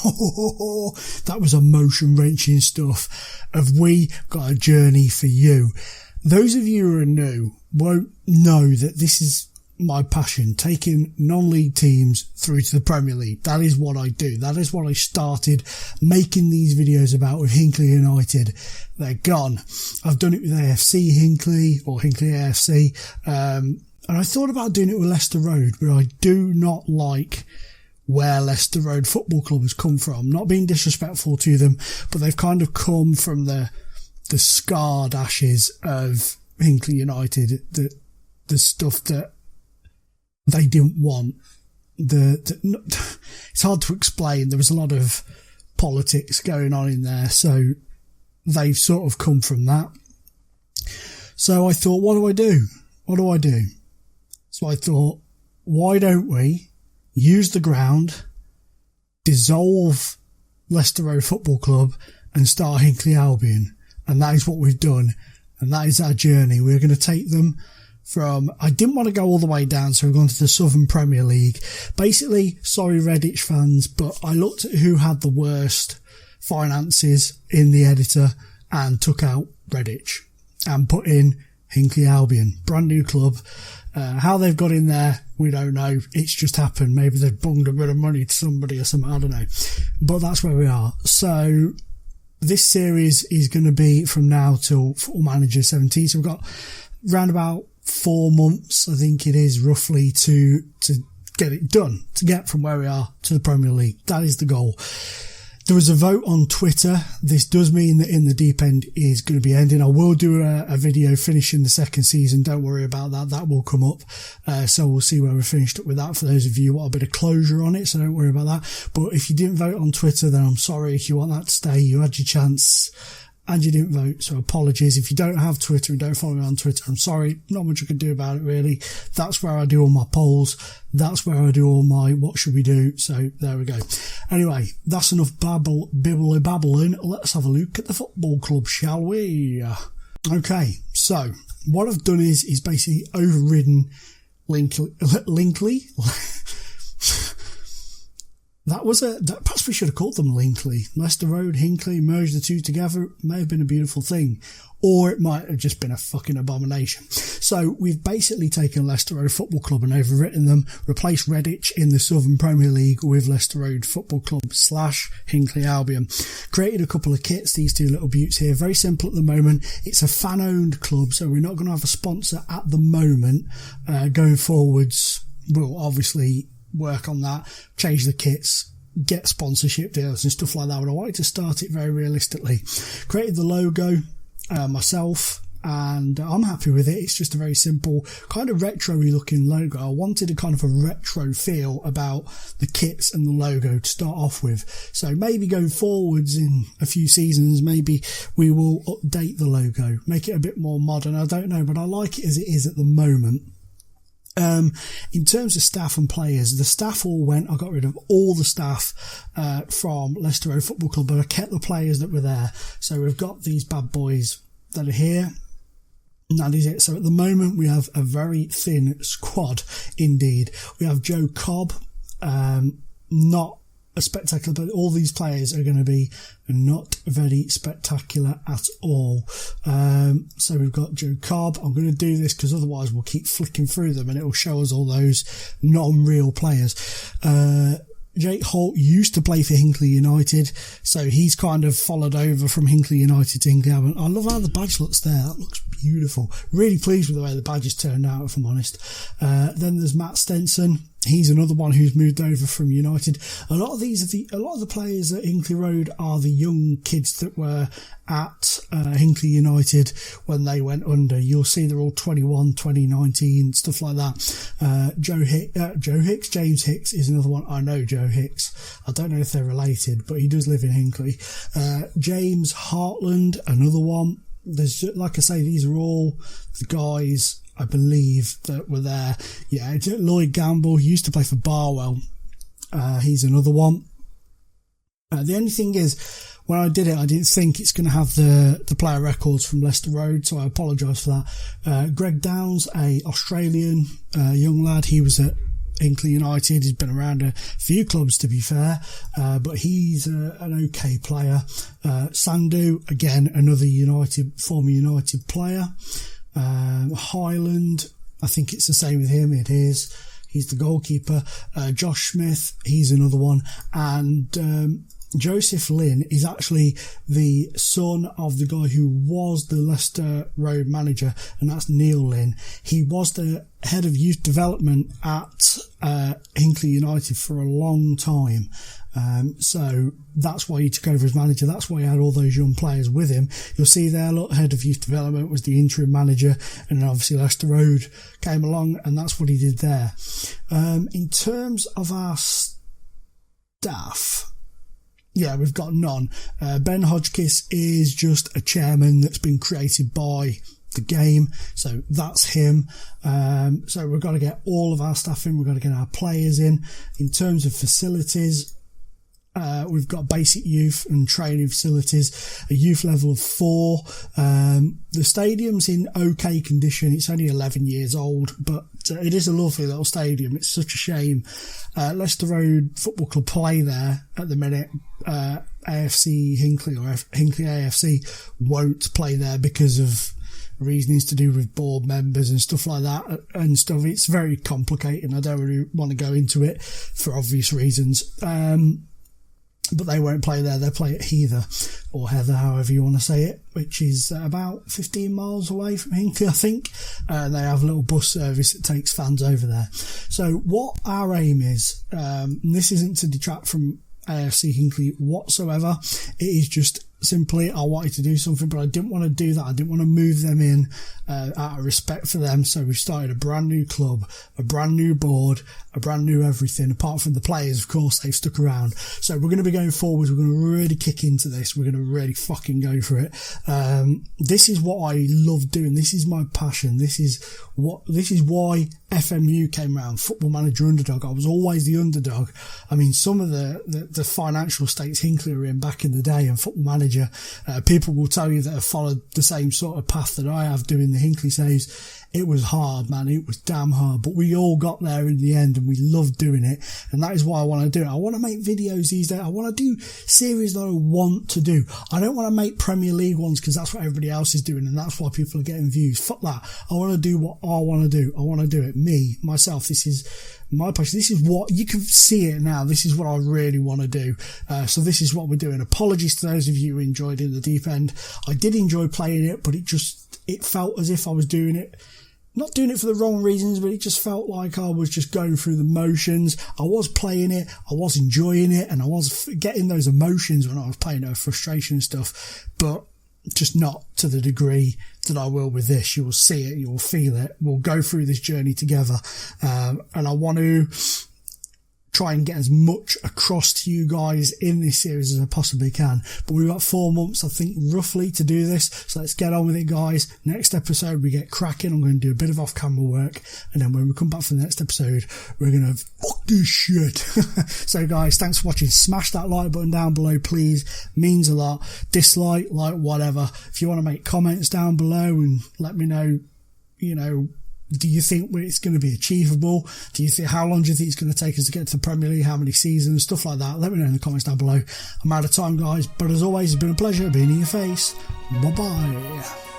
That was emotion wrenching stuff. Have we got a journey for you? Those of you who are new won't know that this is my passion, taking non-league teams through to the Premier League. That is what I do. That is what I started making these videos about with Hinckley United. They're gone. I've done it with AFC Hinckley or Hinckley AFC. And I thought about doing it with Leicester Road, but I do not like where Leicester Road Football Club has come from. Not being disrespectful to them, but they've kind of come from the scarred ashes of Hinckley United, the stuff that they didn't want. It's hard to explain. There was a lot of politics going on in there, so they've sort of come from that. So I thought, what do I do? What do I do? So I thought, why don't we use the ground, dissolve Leicester Road Football Club and start Hinckley Albion? And that is what we've done. And that is our journey. We're going to take them from, I didn't want to go all the way down, so we've gone to the Southern Premier League. Basically, sorry Redditch fans, but I looked at who had the worst finances in the editor and took out Redditch and put in Hinckley Albion, brand new club. How they've got in there, we don't know. It's just happened. Maybe they've bunged a bit of money to somebody or something, I don't know. But that's where we are. So this series is going to be from now till Football Manager 17. So we've got round about 4 months, I think it is, roughly, to get it done, to get from where we are to the Premier League. That is the goal. There was a vote on Twitter. This does mean that In the Deep End is going to be ending. I will do a video finishing the second season. Don't worry about that. That will come up. So we'll see where we finished up with that. For those of you who want a bit of closure on it, so don't worry about that. But if you didn't vote on Twitter, then I'm sorry. If you want that to stay, you had your chance and you didn't vote, so apologies. If you don't have Twitter and don't follow me on Twitter, I'm sorry, not much I can do about it really. That's where I do all my polls, that's where I do all my what should we do, so there we go. Anyway, that's enough babbling. Let's have a look at the football club, shall we? Okay, so what I've done is basically overridden Linkley. That perhaps we should have called them Linkley. Leicester Road, Hinckley, merged the two together. May have been a beautiful thing. Or it might have just been a fucking abomination. So we've basically taken Leicester Road Football Club and overwritten them, replaced Redditch in the Southern Premier League with Leicester Road Football Club / Hinckley Albion. Created a couple of kits, these two little beauts here. Very simple at the moment. It's a fan-owned club, so we're not going to have a sponsor at the moment. Going forwards, we'll obviously work on that, change the kits, get sponsorship deals and stuff like that, but I wanted to start it very realistically. Created the logo myself, and I'm happy with it. It's just a very simple, kind of retro-y looking logo. I wanted a kind of a retro feel about the kits and the logo to start off with. So maybe going forwards in a few seasons, maybe we will update the logo, make it a bit more modern. I don't know, but I like it as it is at the moment. In terms of staff and players, the staff all went. I got rid of all the staff from Leicester Road Football Club, but I kept the players that were there. So we've got these bad boys that are here. And that is it. So at the moment we have a very thin squad indeed. We have Joe Cobb, not a spectacular, but all these players are going to be not very spectacular at all. So we've got Joe Cobb. I'm going to do this because otherwise we'll keep flicking through them and it will show us all those non-real players. Jake Holt used to play for Hinckley United, so he's kind of followed over from Hinckley United to Hinckley Albion. I love how the badge looks there. That looks beautiful. Really pleased with the way the badge has turned out, if I'm honest. Then there's Matt Stenson. He's another one who's moved over from United. A lot of the players at Hinckley Road are the young kids that were at Hinckley United when they went under. You'll see they're all 21, 2019, stuff like that. James Hicks is another one. I know Joe Hicks. I don't know if they're related, but he does live in Hinckley. James Hartland, another one. There's, like I say, these are all the guys, I believe, that were there. Yeah, Lloyd Gamble, he used to play for Barwell. He's another one. The only thing is, when I did it, I didn't think it's going to have the player records from Leicester Road, so I apologise for that. Greg Downs, a Australian young lad, he was at Hinckley United. He's been around a few clubs, to be fair, but he's an okay player. Sandu, again, another former United player. Highland, I think it's the same with him. It is. He's the goalkeeper. Josh Smith, he's another one. And Joseph Lynn is actually the son of the guy who was the Leicester Road manager, and that's Neil Lynn. He was the head of youth development at Hinckley United for a long time. So that's why he took over as manager. That's why he had all those young players with him. You'll see there, look, head of youth development was the interim manager, and then obviously Leicester Road came along, and that's what he did there. In terms of our staff, yeah, we've got none. Ben Hodgkiss is just a chairman that's been created by the game, so that's him. So we've got to get all of our staff in, we've got to get our players in. In terms of facilities, we've got basic youth and training facilities, a youth level of 4. The stadium's in okay condition. It's only 11 years old, but it is a lovely little stadium. It's such a shame. Leicester Road Football Club play there at the minute. AFC Hinckley or Hinckley AFC won't play there because of reasons to do with board members and stuff like that and stuff. It's very complicated. I don't really want to go into it for obvious reasons. But they won't play there. They'll play at Heather, or Heather, however you want to say it, which is about 15 miles away from Hinckley, I think. They have a little bus service that takes fans over there. So what our aim is, and this isn't to detract from AFC Hinckley whatsoever, it is just simply I wanted to do something, but I didn't want to do that. I didn't want to move them in out of respect for them. So we've started a brand new club, a brand new board, a brand new everything. Apart from the players, of course, they've stuck around. So we're going to be going forwards. We're going to really kick into this. We're going to really fucking go for it. This is what I love doing. This is my passion. This is why FMU came around, Football Manager Underdog. I was always the underdog. I mean, some of the financial states Hinckley were in back in the day, and Football Manager, people will tell you that have followed the same sort of path that I have doing the Hinckley saves. It was hard, man. It was damn hard, but we all got there in the end, and we loved doing it. And that is why I want to do it. I want to make videos these days. I want to do series that I want to do. I don't want to make Premier League ones because that's what everybody else is doing, and that's why people are getting views. Fuck that. I want to do what I want to do. I want to do it. Me, myself. This is my passion. This is what you can see it now. This is what I really want to do. So this is what we're doing. Apologies to those of you who enjoyed In the Deep End. I did enjoy playing it, but it felt as if I was doing it, not doing it for the wrong reasons, but it just felt like I was just going through the motions. I was playing it, I was enjoying it, and I was getting those emotions when I was playing it, frustration and stuff, but just not to the degree that I will with this. You will see it, you will feel it. We'll go through this journey together, and I want to try and get as much across to you guys in this series as I possibly can. But we've got 4 months, I think, roughly to do this. So let's get on with it, guys. Next episode, we get cracking. I'm going to do a bit of off-camera work. And then when we come back for the next episode, we're going to fuck this shit. So, guys, thanks for watching. Smash that like button down below, please. Means a lot. Dislike, like, whatever. If you want to make comments down below and let me know, do you think it's going to be achievable? How long do you think it's going to take us to get to the Premier League? How many seasons? Stuff like that. Let me know in the comments down below. I'm out of time, guys. But as always, it's been a pleasure being in your face. Bye-bye.